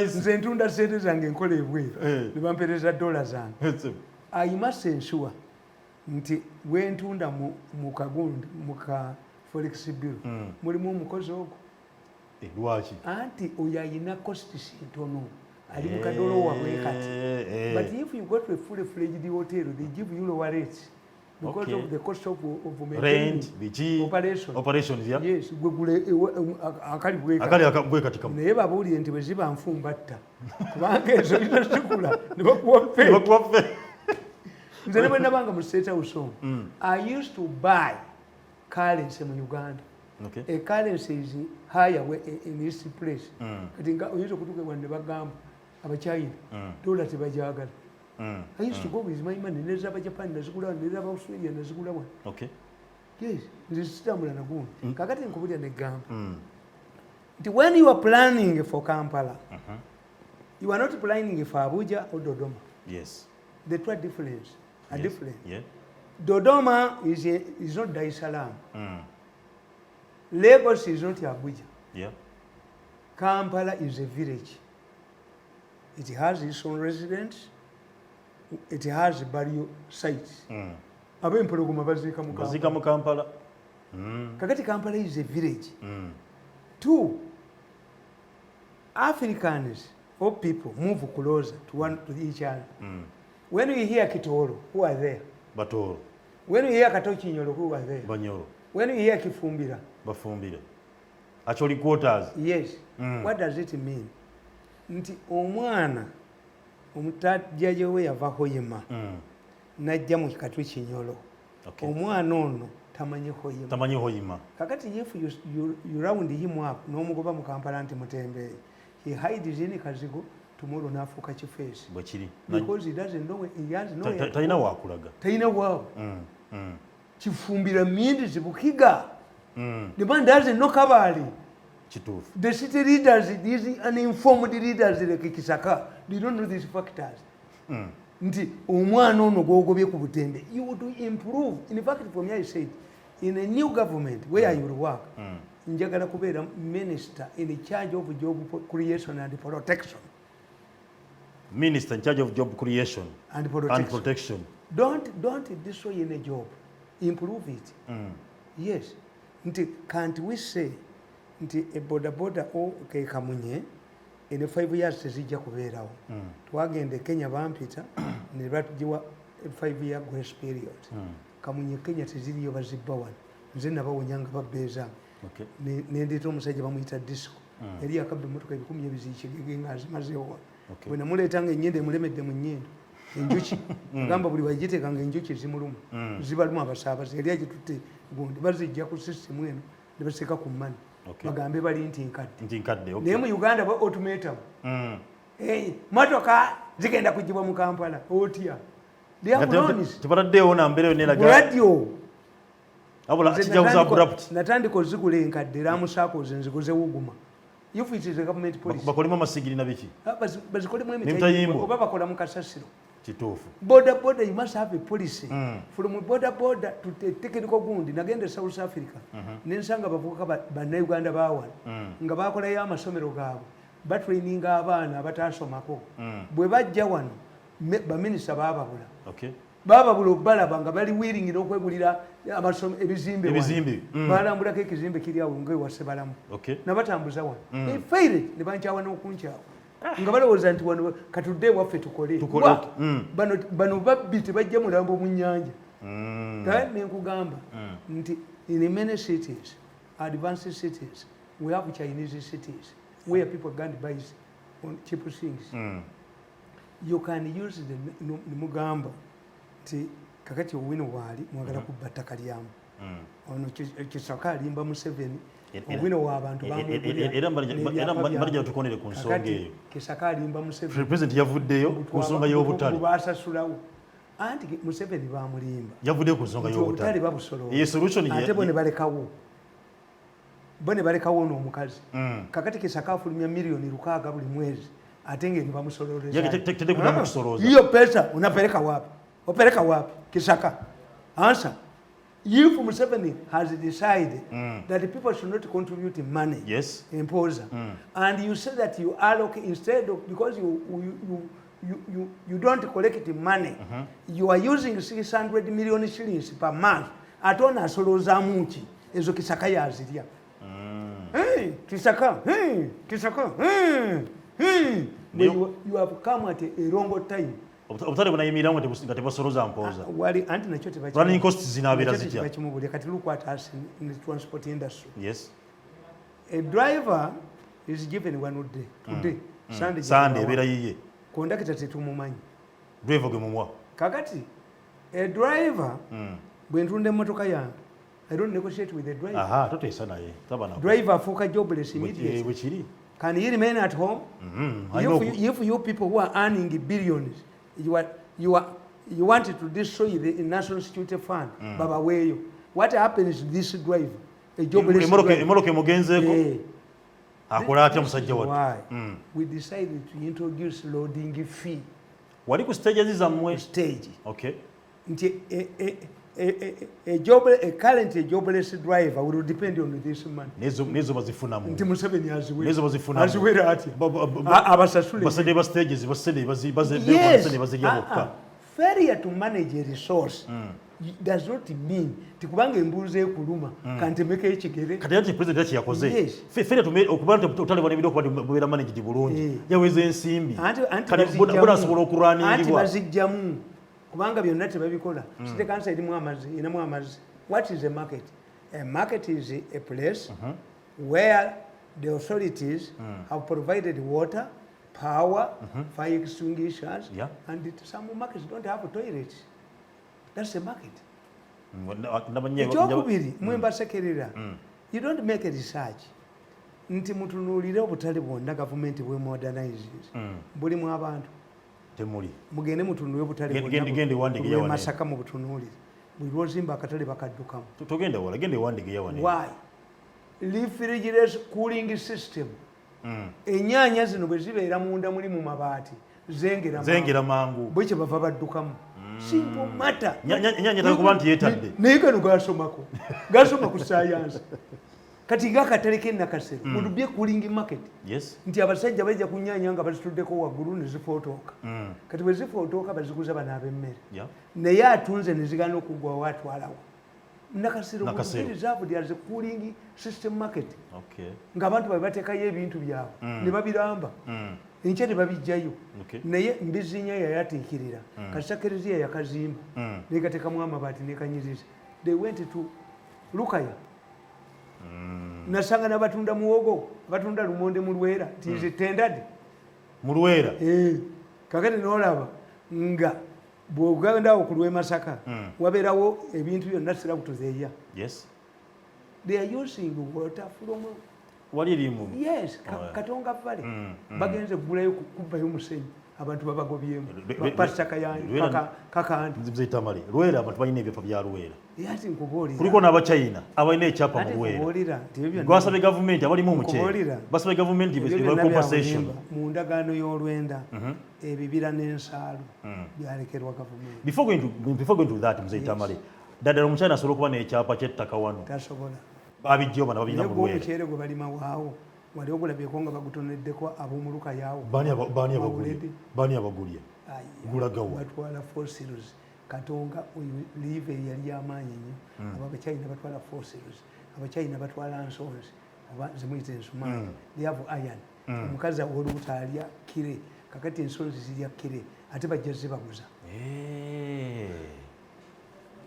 nze ntunda sente zange enkola ebweru ne bampeereza dola zange. I must ensure nti wentunda mu kagundi muka forex bureau mulimu omukozi ogwo. Lwaki? Anti oyo ayina costs ntono ali mu kadolo wabwe kati. But if you go to a full-fledged hotel, they give you lower rates because of the cost of rent, operations, yeah. Yes, akali bwe katika. Naye babuulire nti bwe ziba nfumbatta kubanga ezo zitasikula ne bakuwa ffe. Nze ne bwe nabanga mu State House I used to buy currency mu Uganda. Okay. A currency is higher in this place. Kati nga oyinza okutuuka ne bagamba abachina dola tebajagala. I used to go with my money nezaba Japan nazigula nezaba Australia nazigula wa. Okay. Yes, nze sitambula na gundi. Kakati nkubulya ne gamba. When you are planning for Kampala, you are not planning for Abuja or Dodoma. Yes. The two are different. Yeah. Dodoma is not Dar es Salaam. Lagos is not Abuja. Yeah. Kampala is a village. It has its own residents. It has burial sites. Abempologoma bazika mu Kampala. Kakati Kampala is a village. Two, Africans or people move closer to each other. When you hear Kitoro, who are there? Batoro. When you hear Katochinyolo, who are there? Banyoro. When you hear Kifumbira? Bafumbira. Actually quarters. Yes. What does it mean? Nti omwana omutajja we yava Hoyima. Najja mu Katochinyolo. Okay. Omwana ono tamanyi Hoyima. Kakati if you round him up n'omugoba mu Kampala nti Mutembe, he hides in Kazigo. Tomorrow nafuuka kifeesi. Because he doesn't know where he has no. Talina waakulaga. Talina waawo. Kifumbira means Bukiga. The man doesn't know Kabali. Kituufu. The city leaders, these uninformed leaders like Kisaka, they don't know these factors. Nti omwana ono gwogobye ku Butembe. You would improve. In fact, for me I said, in a new government where you will work, njagala kubeera minister in charge of job creation and protection. Minister in charge of job creation and protection. Don't destroy any job. Improve it. Yes. Can't we say a boda o ke Kamunye in 5 years tezijja kubeerawo. Twagenda Kenya bampita ne batugiwa 5-year grace period. Kamunye Kenya teziriyo bazibba wano. Nze nabawonyanga babbeeza. Okay. Nendeeta omusajja bamuyita disco. Yali yakabba emmotoka 10 ebizikigege nga azimazeewo. Bwe namuleetanga ennyendo emulemedde mu nnyindo enjuki agamba buli bagiteekanga enjuki zimuluma zibaluma abasaabaze yali agitutte gundi bazijja ku sisitemu eno ne baseka ku mmani bagambe bali nti nkadde naye mu Uganda ba automatum motoka zigenda kugibwa mu Kampala otya tebaladdeewo nambeereyo radio abrupt natandika ozigula enkadde ramusaakoze nziguze wuguma. If it is a government policy. Bakolemu amasigiri na biki? Bazikolemu emitayimbo. Oba bakola mu kasasiro. Kituufu. Border, you must have a policy. From border to the technical gundi. Nagenda South Africa. Nensanga bavuka bannayuganda baawano. Nga bakolayo amasomero gaabwe. Batraininga abaana abatasomako. Bwe bajja wano baminisita baababula. Okay. Baababula balaba nga bali willing n'okwegulira ebizimbe balambulako ekizimbe kiri awo ng'ewase balamu nabatambuza wano efeire ne bankyawa n'okunkyawa nga balowooza nti wano katudde ewaffe tukole bano babbi tebajja mulambo mu nnyanja kale nenkugamba nti in many cities advanced cities we have Chinese cities where people can buy cheap things you can use the mugamba nti kakati owino waali mwagala kubba ttaka lyamu ono Kisaka alimba Museveni owino w'abantu era mbalijja tukonere ku nsonga eyo Kisaka alimba Museveni president yavuddeyo ku nsonga y'obutale baasasulawo anti Museveni baamulimba yavuddeyo ku nsonga y'obutale babusolooza ate bo ne balekawo n'omukazi kakati Kisaka afulumya milioni 600 buli mwezi ate ngeni bamusolooza hiyo pesa unapeleka wapi? Opeleka wapi? Kisaka. Answer. if Museveni has decided that the people should not contribute money, yes, imposer, and you say that you allocate instead of, because you don't collect money, you are using 600 million shillings per month. Atona soloza muchi ezo kisaka yazirya. Kisaka. You have come at a wrong time. Obutale bunayimira ngo tebasoloza mpoza. Wali anti nacho tebachi. Running costs zinabira zijja. Bakimubuli kati look at us in the transport industry. Yes. A driver is given one day. Today, Sunday ebera yiye. Conductor tetumumanyi. Driver gwe mumwa. Kakati a driver bwentunde motoka yange, I don't negotiate with the driver. Aha, totesa naye. Tabana. Driver afuka jobless immediately. Bwekiri. Can he remain at home? If you people who are earning billions, you want to destroy the national security fund, Baba Weyo. What happens to this driver? A jobless driver. Why? We decided to introduce loading fee. Wali ku stages zamwe? Stage. Okay. A current jobless driver will depend on this money. Nezo bazifuna mu. Nti Museveni aziwe. Nezo bazifuna. Aziwera ati. Abasasule. Basede ba stages bazijja bokka. Failure to manage a resource does not mean tikubanga embuze ekuluma kantemeka ekigere. Kati ati president ati yakoze. Failure to okubanga utale bane bido kubanga bwera manage bulungi. Yaweze ensimbi. Kati bora sobola okurani ndiwa. Anti bazijjamu. Kubanga byonna tebabikola. Site kansa erimu amazi, inamu amazi. What is a market? A market is a place where the authorities have provided water, power, fire extinguishers, and some markets don't have toilets. That's a market. Ekyokubiri mwemba sekerera. You don't make a research. Nti mutunulire obutale bwonna government bwe modernizes. Buli mu abantu. Mugende mutunulire obutale bwonna. Masaka mu butunulire. Buli lwozimba akatale bakaddukamu. Togenda wala, gende wandike yawane. Why? Refrigeration cooling system. Ennyanya zino bwe zibeera munda muli mu mabaati zengera mangu bwe kye bava baddukamu. Simple matter. Ennyanya takuba nti yeetadde. Naye gano gasomako. Gasoma ku science. Kati ng'akatale k'ennakasero mudubye cooling market. Yes. Nti abasajja bajja ku nnyanya nga bazituddeko waggulu ne zifootooka. Kati bwe zifootooka baziguza bano ab'emmere. Naye atunze ne zigana okuggwawo atwalawo. Nakasero reserved as a cooling system market. Okay. Ng'abantu bwe bateekayo ebintu byabwe ne babiramba. Enkya ne babijjayo. Naye Mbizinya yayatiikirira. Kasakiriziya yakazimba. Ne gateekamu amabaati ne kanyiriza. They went to Lukaya. Nasanga n'abatunda muwogo, abatunda lumonde mu Lwera. Tize tendade. Mu Lwera? Kakati n'olaba nga bw'ogenda okulwa Masaka wabeerawo ebintu byonna sirabuto zeeya. Yes. They are using water from walirimu. Yes, Katonga Valley. Bagenze kugulayo kubbayo musenyi abantu babagobyemu. Pastor Kayanyi kakandi. Nzibzeita mali. Lwera abantu balina ebifo bya Lwera. Yati nkubuulira. Kuliko n'Abachina abalina ekyapa mu Lwera. Gwasabye gavumenti abalimu omukyere. Basabye gavumenti eba compensation. Mu ndagaano y'olwenda ebibira n'ensaalu byalekerwa gavumenti. Before going to that Mzeita mali. Ddala omukyala asobola okuba n'ekyapa ky'ettaka wano. Tasobola. Babijjo bana babina mu Lwera. Omukyere gwe balima waawo. Wali ogulabyeko nga bagutoneddeko ab'omuluka yaawo. Baani abagulya. Gulagawo. Batwala fossils. Katonga live yali y'amaanyi nnyo. Abachina batwala fossils. Abachina batwala nsonzi. Zimuyita ensumaali. They have iron. Omukazi olubuto alya kire. Kakati ensonzi zirya kire. Ate bajja zibaguza.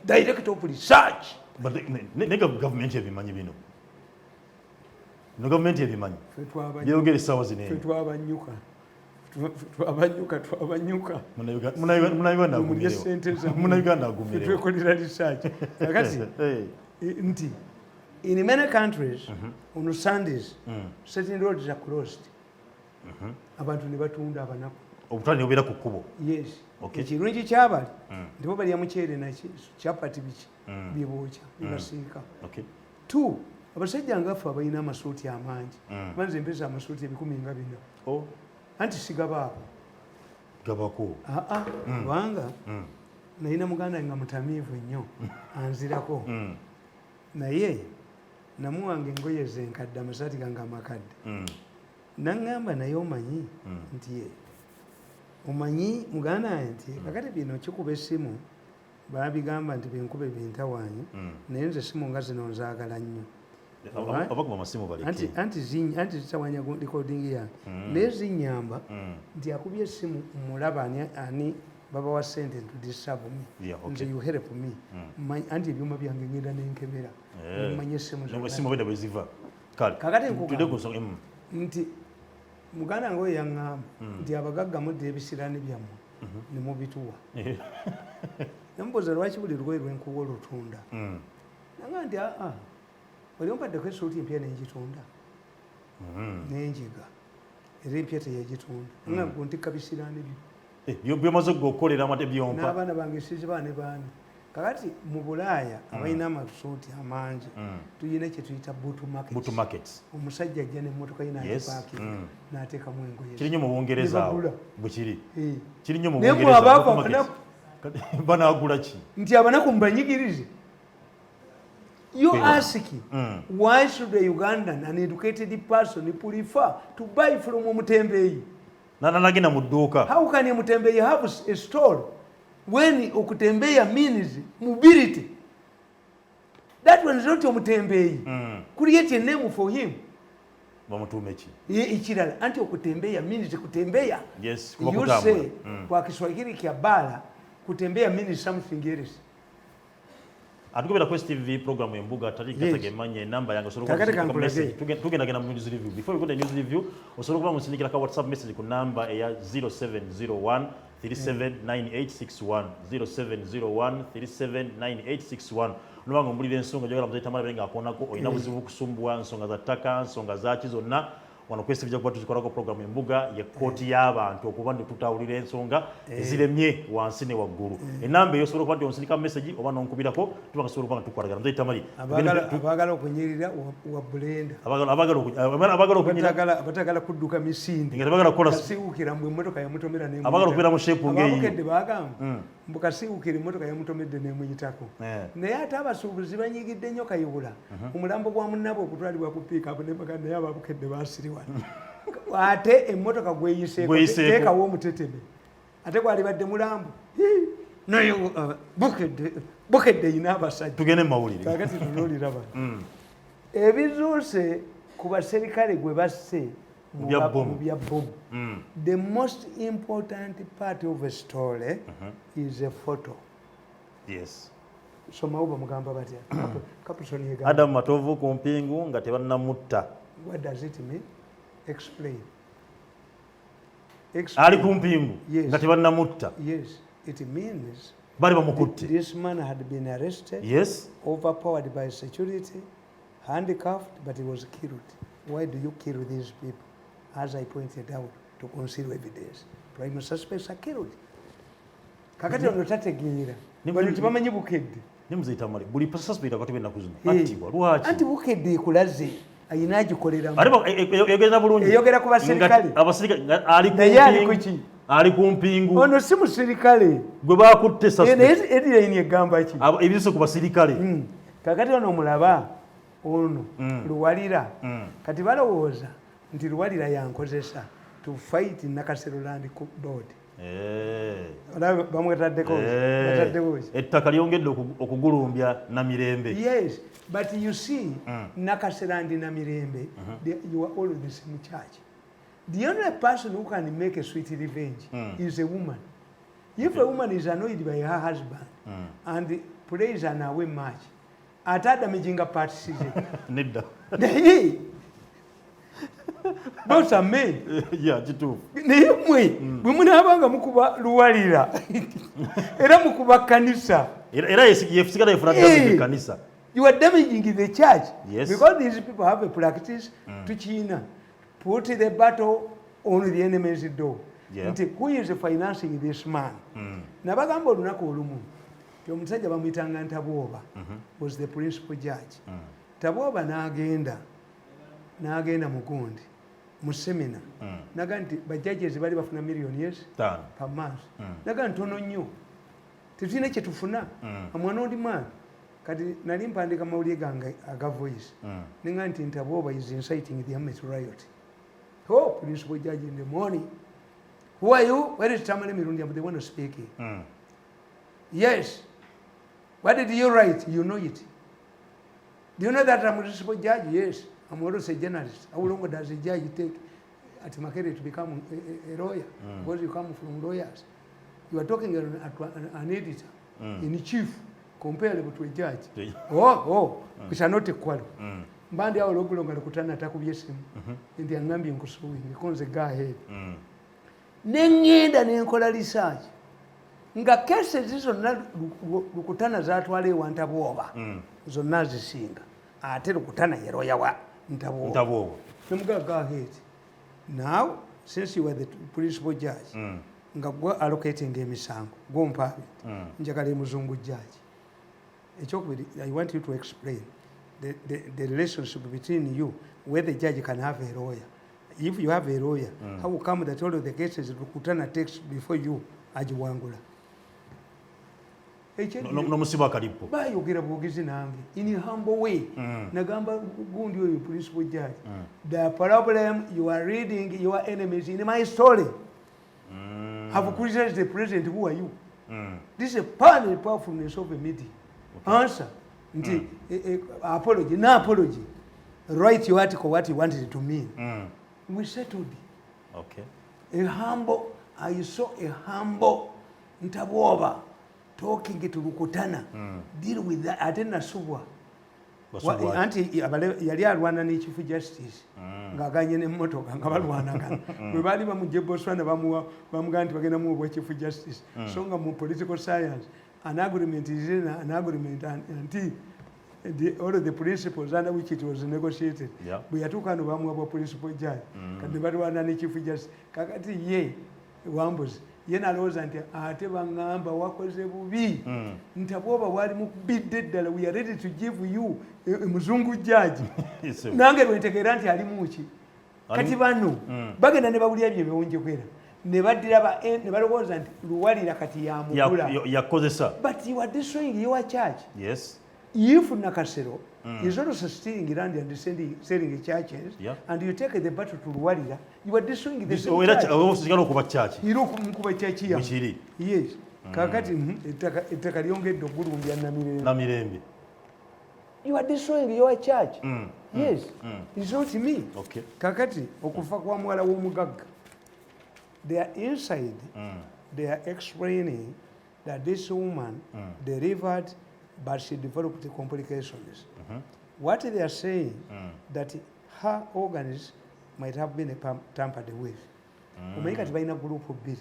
Direct of research. But the government ebimanyi bino. No government ebimanyi. Yogere sawa zine. Twabanyuka. Munayuganda agumire. Twekolera research. Kakati nti in many countries on Sundays certain roads are closed. Abantu ne batunda abanaku. Obutani obera ku kkubo. Yes. Ekirungi kyabali ndipo balya mukyere naki chapati biki byebokya bibasiika. Two, abasajja ngaffe abalina amasuuti amangi banze mpeza amasuuti 10,000. Anti sigabaako. Gabako. Kubanga nalina muganda nga mutamiivu nnyo anzirako naye namuwanga engoye zenkadde amasaati gange amakadde naŋŋamba naye omanyi nti omanyi muganda wange nti kakati bino kikuba essimu babigamba nti binkuba ebintawaanyi naye nze essimu nga zino nzaagala nnyo anti zitawanya recording yange naye zinyamba nti akubye essimu mulaba ani babawa sente ntudisaabu nze you help me anti ebyuma byange ngenda nenkebera manye essimu kakati nkugamba nti muganda nga oyo yaŋŋamba nti abagagga mudde ebisiraani byammwe ne mubituwa namubuuza lwaki buli lugoye lwenkuwa olutunda nanga nti oli ompaddeko esuuti empya nengitunda nenjiga era empya teyagitunda nga ntikka bisiraani byo byomaze okukolera amate byompa n'abaana bange siziba ne baana kakati mu Bulaaya abalina amasuuti amangi tuyina kye tuyita boot market omusajja ajja n'emmotoka ye n'agipaaki n'ateekamu engoye kiri nnyo mu Bungereza awo bwekiri kiri nnyo mu naye mwe abaava abanaku banaagula ki nti abanaku mubanyigirize you ask why should a Ugandan an educated person prefer to buy from Omutembeeyi nanagenda mu dduuka how can a Mutembeeyi have a store when okutembeeya means mobility? That one is not Omutembeeyi. Create a name for him. Bamutumechi. Ikirala anti okutembeeya means kutembeeya. Yes, you say kwa Kiswahili kya bara kutembeeya means something else. Atukubira Quest TV program embuga tali katagemanye namba yange solo kwa message tugenda gena mu news review before we go to news review osolo kuba musindikira ka WhatsApp message ku namba eya 0701 379861 0701 379861 nubanga mbulire ensonga jagala muzayita mala benga akonako oyina buzibu kusumbwa nsonga za ttaka nsonga za kizonna wano Quest vijja kuba tuzikolako program embuga ya koti y'abantu okuba nti tutawulira ensonga eziremye wansi ne waggulu enamba eyo osobola okuba nti onsindika message oba nonkubirako tubanga sobola okuba nga tukwatagana muzayita mali abagala okunyirira wa blenda abatagala kudduka misindi nga tebagala kukola kasiwukira mu emmotoka yamutomera ne abagala okubeera mu shape ngeeyi abakedde bagamba mbukasiwukira emmotoka yamutomedde nemuyitako naye ate abasuubuzi banyigidde nnyo kayibula omulambo gwa munnabo okutwalibwa ku piikapu naye ababukedde basiriwa ate emmotoka gweyiseeko teekawo omuteteme ate gwalibadde mulambo naye bukedde yina abasajja tugende mumawulire kakati tunooliraba ebizuuse ku baserikale gwe basse mu bya bbomu the most important part of a story is a photo. Yes. Somawo bamugamba batya Capson yegamba Adam Matovu ku mpingu nga tebannamutta. What does it mean? Explain. Ali ku mpingu nga tebannamutta. Yes, it means bali bamukutte. This man had been arrested, yes, overpowered by security, handcuffed, but he was killed. Why do you kill these people? As I pointed out, to conceal evidence. Prime suspects are killed. Kakati ono tategeera. Bano tebamanyi bukedde. Nimuziyita mali. Buli suspect akatube ennaku zino. Attibwa lwaki? Anti bukedde ekulaze. Ayina agikoleramu. Eyogera bulungi. Eyogera ku baserikale. Abaserikale ali ku mpingu. Ali ku mpingu. Ono si muserikale. Gwe baakutte suspect. Edi egamba ki? Ebiso ku baserikale. Kakati ono omulaba ono Luwalira. Kati balowooza nti Luwalira yankozesa to fight Nakasero Land Board. Bamwetaddeko. Ettaka lyongedde okugulumbya Namirembe. Yes, but you see, Nakasero and Namirembe, you are all in the same church. The only person who can make a sweet revenge is a woman. If a woman is annoyed by her husband and prays an away match, atada mijinga participate. Nedda. Those are men. Yeah, jitu. Naye mwe bwe munaabanga mukuba Luwalira era mukuba kanisa. Era yefusigala yefuna kanisa. You are damaging the church. Yes. Because these people have a practice to China. Put the battle on the enemy's door. Yeah. Who is financing this man? Nabagamba olunaku olumu. Omusajja bamuyitanga Ntabwoba was the principal judge. Ntabwoba n'agenda Mugundi mu semina. Naga nti bajjajezi bali bafuna million per month. Naga ntono nnyo. tetulina kyetufuna omwana oli mwana kati nali mpandika mawulire gange aga voice ninga nti Ntabooba is inciting the armed riot. Oh, principal judge in the morning, who are you? Where is Tamale Mirundi? They want to speak. Yes. What did you write? You know it. Do you know that I'm a principal judge? Yes. I'm also a journalist. How long does a judge take at Makere to become a lawyer? Because you come from lawyers. You are talking an editor in chief comparable to a judge. We shall not equal. Mbandi hao logulonga lukutana atakubye simu. Ndi angambi nkusuwi ngikonze go ahead. Nengenda nenkola research. Nga kese zonna lukutana zatwale wa Ntabooba. Zonna zisinga. Ate lukutana yeroya wa Ntabooba. Nemuga go ahead. Now, since you were the principal judge, nga gwa allocating emisango, go mpabi. Njagala muzungu judge. I want you to explain the relationship between you, where the judge can have a lawyer. If you have a lawyer, how come that all of the cases lukutana takes before you ajiwangula? No musiba kalipo. Bayogera bwogezi nange in a humble way. Nagamba gundi oyo principal judge. The problem you are reading your enemies in my story. Have criticized the president. Who are you? This is a powerfulness of a media. Answer. Apology. No apology. Write your article what you wanted it to mean. We settled. Okay. I saw a humble Ntabooba talking to Lukutana. Deal with that. Atena subwa. Anti yali alwana ne Chief Justice. Ngaganye ne motoka ngabalwana. Bwe bali bamuje Botswana bamuga nti bagenda mu Chief Justice. So nga mu political science an agreement is an agreement until all of the principles under which it was negotiated. We are two kind of a principal judge. Kadibadwana Chief Justice. Kakati ye wambuzi. Yena loza nti ate bangamba wakoze bubi. Ntabooba wali mukubidde ddala. We are ready to give you muzungu judge. Nange lwentegeera nti ali muki. Kati bano bagenda ne bawulira bye bewonje kwera. Ne badira ne balowooza nti luwalira kati ya mugula. Yakozesa. But you are destroying your church. Yes. If Nakasero is also stealing land and selling churches, and you take the battle to Luwalira, you are destroying the same church. You look Mukuba church here. Yes. Kakati ettaka lyongedde okulumbya Namirembe. You are destroying your church. Yes. It's not me. Okay. Kakati okufa kwa mwala w'omugagga. They are inside. They are explaining that this woman delivered, but she developed complications. What they are saying that her organs might have been tampered with. Omanyika tibalina gurupu bbiri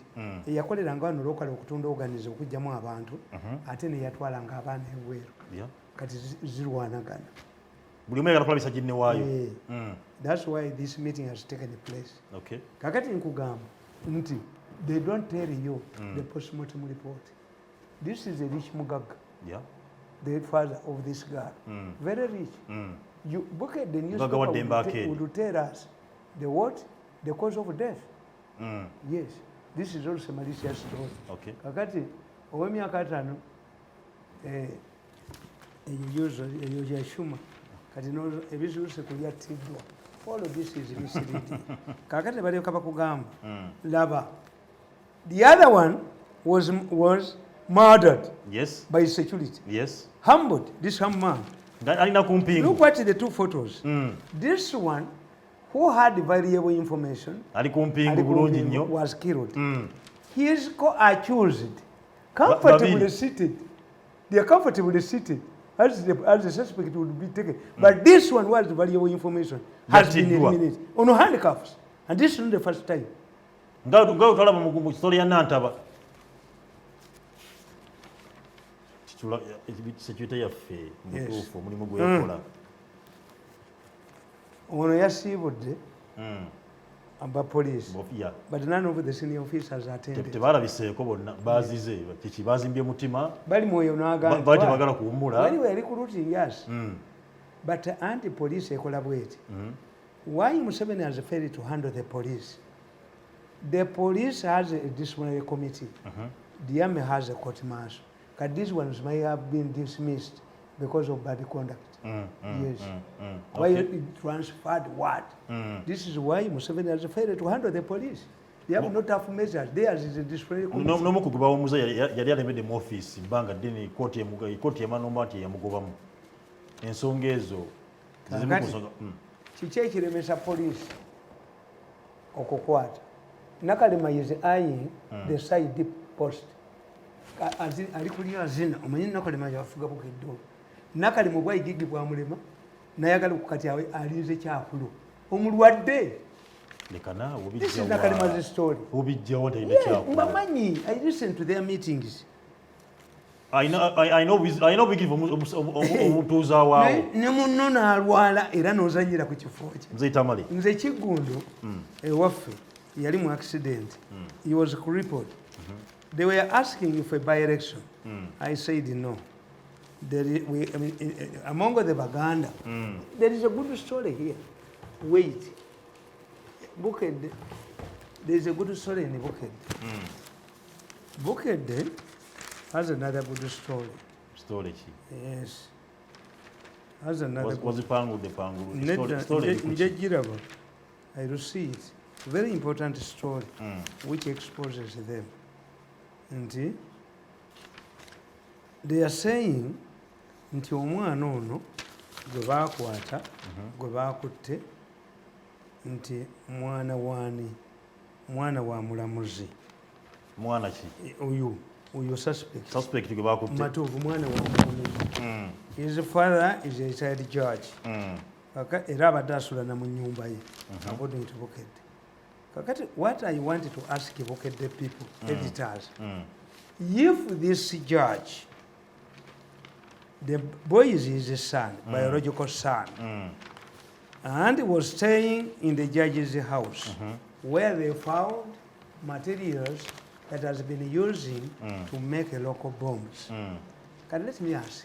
eyakoleranga wano lokale okutunda organs okugyamu abantu ate neyatwalanga abaana ebweru kati zirwanagana. Buli omu ayagala kulabisa ginne waayo. That's why this meeting has taken place. Okay. Kakati nkugamba nti they don't tell you the postmortem report. This is a rich Mugagga. The father of this girl. Very rich. You look at the newspaper would tell us the what? The cause of death. Yes. This is also a malicious story. Okay. Kakati ow'emyaka 5 eyo yashuma kati ebizuse kulyatiddwa. All of this is misleading. Kakati baleka bakugamba laba. The other one was murdered. Yes. By security. Yes. Humbled. This humble man. Look at the two photos. This one, who had variable information, was killed. He is accused, comfortably seated. They are comfortably seated as the suspect would be taken. But this one was the variable information has been eliminated on handcuffs, and this is not the first time. Security yaffe mutuufu omulimu gwe yakola. Ono yasiibudde aba police. But none of the senior officers attended. Tebalabiseeko bonna bazize kiki bazimbye mutima. Bali mwoyo n'agamba. Bali tebagala kuwummula. Bali were recruiting us. But anti-police ekola bweti. Why Museveni has failed to handle the police? The police has a disciplinary committee. The army has a court martial. But these ones may have been dismissed because of bad conduct. Yes. Why it transferred what? This is why Museveni has failed to handle the police. They have not tough measures. Theirs is a display. No mukugoba omuze yali alemedde mu office mbanga deni koti emanomba nti yamugobamu. Ensonga ezo zimukusonga. Kiki ekiremesa police okukwata? Nakalema is eyeing the side post. Ali kulya zina omanyi Nakalema yafuga bukeddo. Nakalema bwayigigi bwa mulema nayagala okukati awe alinze kyakulo. Omulwadde lekana this is Nakalema's story. Obijjawo tayina kyakulo. Mbamanyi, I listen to their meetings. I know we give omutuuza waawo. Ne munno n'alwala era n'ozanyira ku kifo kye. Nze Tamale. Nze Kiggundu ewaffe yali mu accident. He was crippled. They were asking for a by-election. I said no. Among the Baganda, there is a good story here. Wait. Bukedde. There is a good story in Bukedde. Bukedde has another good story. Story. Yes. Has another. Was it Pangu the Pangu? Story. I will see it. Very important story which exposes them. And they are saying nti omwana ono gwe baakwata gwe baakutte nti mwana wa mulamuzi. Mwana ki? Uyu suspect gwe baakutte. Matuufu mwana wa mulamuzi. His father is a retired judge. Era abadde asulana mu nnyumba ye. According to Bukedde. Kakati, what I wanted to ask Bukedde people, editors, if this judge, the boy is his son, biological son, and was staying in the judge's house, where they found materials that has been using to make local bombs. Can let me ask,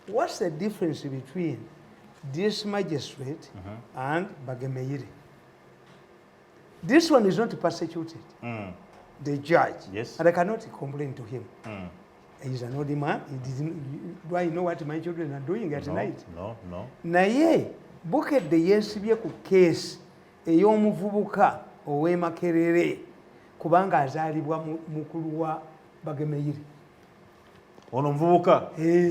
what's the difference between this magistrate and Bagemeire? This one is not persecuted. The judge. Yes. And I cannot complain to him. He's an old man. Do I know what my children are doing at night? No. Naye Bukedde yeesibye ku case ey'omuvubuka ow'e Makerere kubanga azaalibwa mukulu wa Bagemeire. Ono muvubuka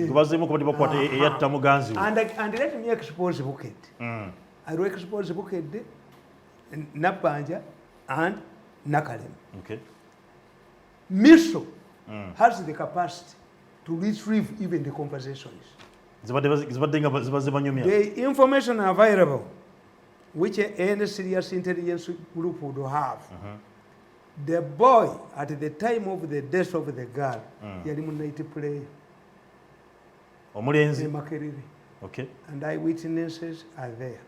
tubazeemu kuba bakwata eyatta muganzi we. And let me expose Bukedde. I will expose Bukedde, Nabbanja and Nakalema. Okay. Miso has the capacity to retrieve even the conversations. The information available, which any serious intelligence group would have, the boy at the time of the death of the girl, yali mu night play. Omulenzi. Makerere. Okay. And eyewitnesses are there.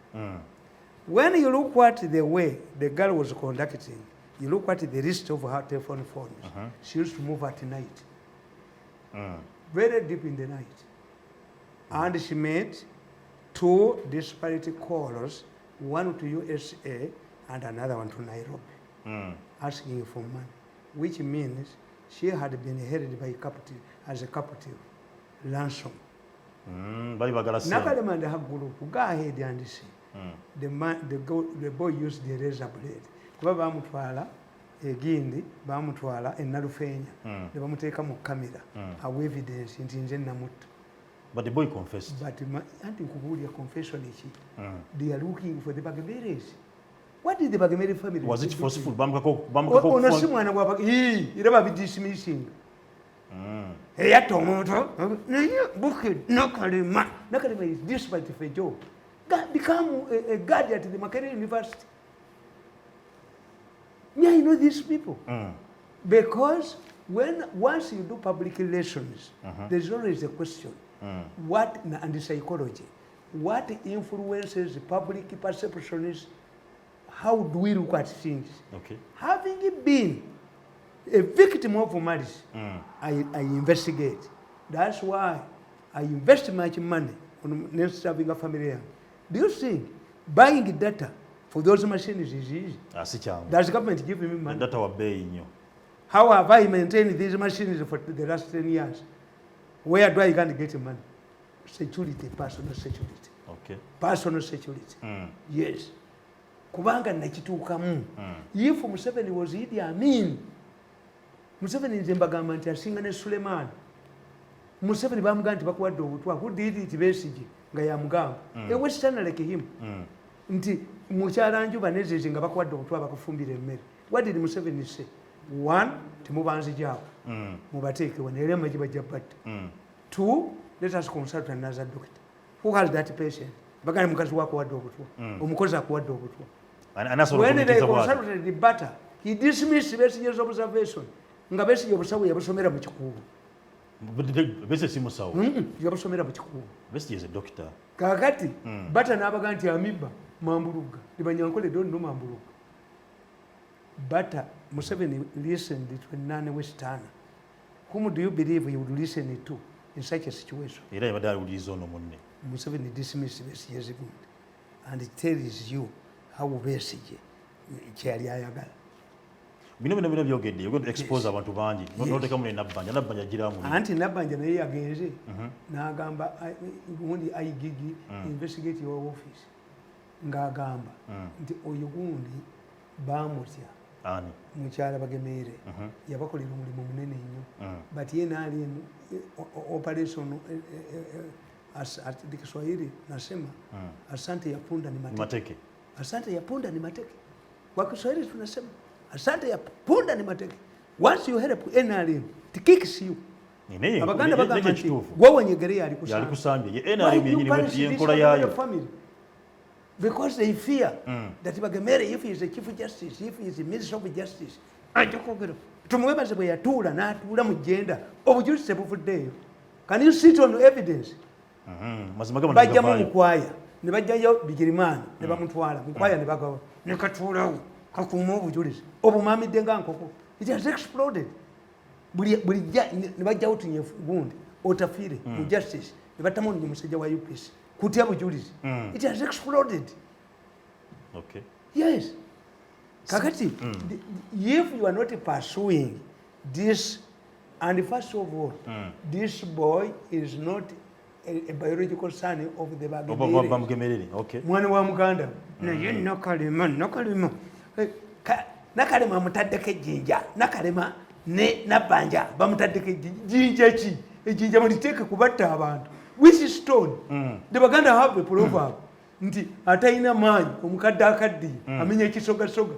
When you look at the way the girl was conducting, you look at the list of her telephone phones. She used to move at night. Very deep in the night. And she made 2 disparate calls, one to USA and another one to Nairobi, asking for money, which means she had been held by as a captive, ransom. Nakalema and her group, go ahead and see. The boy used the razor blade. Kuba bamutwala egindi bamutwala enalufenya ne bamuteeka mu kamera awa evidence nti nze namutta. But the boy confessed. But anti nkubuulira confession eki. They are looking for the Bagemeires. What did the Bagemere family? Was it forceful? Ono si mwana gwa era babidismissing. Eyatta omuntu naye Bukedde Nakalema is despite for a job. Become a guard at the Makerere University. Yeah, you know these people. Because once you do public relations, there's always a question. What, and the psychology, what influences public perceptions? How do we look at things? Okay. Having been a victim of malice, I investigate. That's why I invest much money on serving a family. Do you think buying data for those machines is easy? Does the government give me money? Data wa bei nyo. How have I maintained these machines for the last 10 years? Where do I can get money? Security, personal security. Okay. Personal security. Yes. Kubanga nakituukamu. If Museveni was Idi Amin, Museveni nze mbagamba nti asinga ne Suleiman. Museveni bamugamba nti bakuwadde obutwa. Who did it Besigye nga yamugamba. Western like him. Nti mukyala Njuba nezeze nga bakuwadde obutwa bakufumbira emmere. What did Museveni say? One, timubanzijaawo. Mubateeke wano era amagi bajja batta. Two, let us consult another doctor. Who has that patient? Bagane mukazi wako wadde obutwa. Omukozi akuwadde obutwa. When they consulted the butter, he dismissed Besigye's observation. Nga Besigye obusawo yabusomera mu kikuubo. Besigye si musawo. Yabusomera mu kikuubo. Besigye is a doctor. Kakati butter n'abaga nti amibba Mambuluga. Libanyankole don't know Mambuluga. Butter, Museveni listened to Nane Western. Whom do you believe he would listen to in such a situation? Museveni dismissed Besigye's good and it tells you how Besigye kyali ayagala. Bino byogedde you're going to expose abantu bangi noteka mune Nabbanja giramu anti Nabbanja naye yagenze n'agamba gundi ayigigi investigate your office ng'agamba nti oyo gundi bamutya ani mukyala Bagemeere yabakolera omulimu munene nnyo but ye naali operation at Kiswahili nasema asante ya punda ni mateke. Asante ya punda ni mateke. Kwa Kiswahili tunasema asante ya punda ni mateke. Once you help NRM, it kicks you. Abaganda bagamba nti gwe wenyegereya alikusambye ye NRM yenyini yenkola yayo. Because they fear that Bagemeere, if he is the Chief Justice, if he is the Minister of Justice, tumuwebaze bwe yatuula n'atuula mu genda obujulizi tebuvuddeeyo. Can you sit on evidence? Bajja mu Mukwaya ne bajjayo Bigirimana ne bamutwala Mukwaya ne bagawa ne katuulawo kakuuma obujulizi obumamidde nga nkoko. It has exploded. Bulijja ne bajjawo tunyefu gundi otafiire mu justice ne battamu musajja wa UPC kutya bujulizi. It has exploded. Okay. Yes. Kakati, if you are not pursuing this, and first of all, this boy is not a biological son of the Bagemeere. Okay. Mwana wa Muganda. Naye Nakalema. Nakalema mutaddeko ejjinja. Nakalema ne Nabbanja bamutaddeko ejjinja ki? Ejjinja muliteeke kubatta abantu. Which stone? The Baganda have a proverb. Nti atayina maanyi omukadde akaddiye amenya ekisogasoga.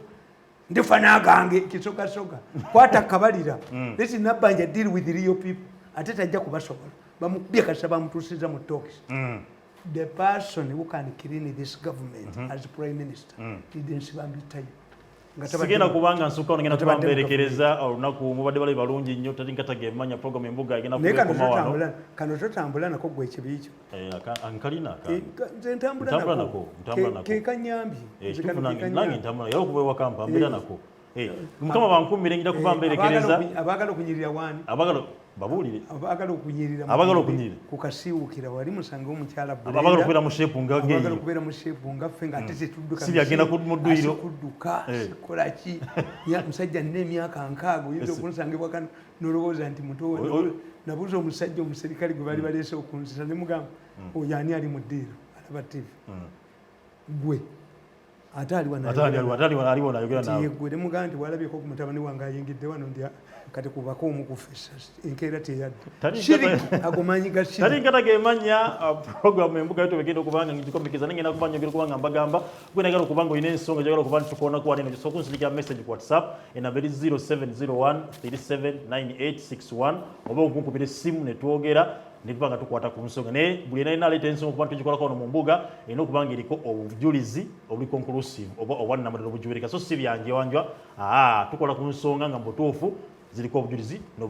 Ndifa n'agange ekisogasoga. Kwata kabalira. Let Nabbanja deal with the real people. Ate tajja kubasobola. Bamukubye kasa bamutuusiza mu talks. The person who can clean this government as Prime Minister didn't bambitayo. Sigenda kubanga nsuka ngenda kubamberekereza olunaku mubadde bali balungi nnyo tati nkatagemanya program embuga igenda kubekoma wano. Kano totambula nako gwe ekibiikyo. Ankalina ka. Nze ntambula nako. Ke kanyambi. Nange ntambula yalo kubewa kampa mbira nako. Mukama bankumire ngenda kubamberekereza. Abagala okunyirira wani. Abagala babulire. Abagala okunyirira. Abagala okunyirira. Kukasiwukira wali musanga omukyala Bulenda. Abagala okubeera mu shape nga geeyo. Abagala okubeera mu shape nga ffe nga ate tetudduka. Si byagenda kudduiro. Kudduka. Kola ki? Ya musajja nne emyaka nkaaga oyinza okunsangibwa kano n'olowooza nti muto. Nabuuza omusajja omuserikale gwe bali baleese okunsisa ne mugamba oyo ani ali mu ddiiro alaba TV. Gwe. Ate aliwa nayogera nawe. Gwe ne mugamba nti walabyeko ku mutabani wange ayingidde wano ndi kati kubako omu ku fessa enkeera teyadde. Shiriki agomanyi ga shiriki. Tali nkata gemanya program embuga yetu begenda okubanga ngikomekeza nengenda kubanga ngiro kubanga mbagamba gwe nagala okubanga oyina ensonga gyagala okuba ntukoona ku wano so kunsilikira message ku WhatsApp enamba 0701 379861 oba okunkubira essimu ne twogera ne tubanga tukwata ku nsonga naye buli ena inaleeta ensonga okuba tugikolako wano mu mbuga erina okubanga eriko obujulizi obuli conclusive oba obwannamaddala obujuwirika so si byanjewanjwa tukola ku nsonga nga mubutuufu ziriko obujulizi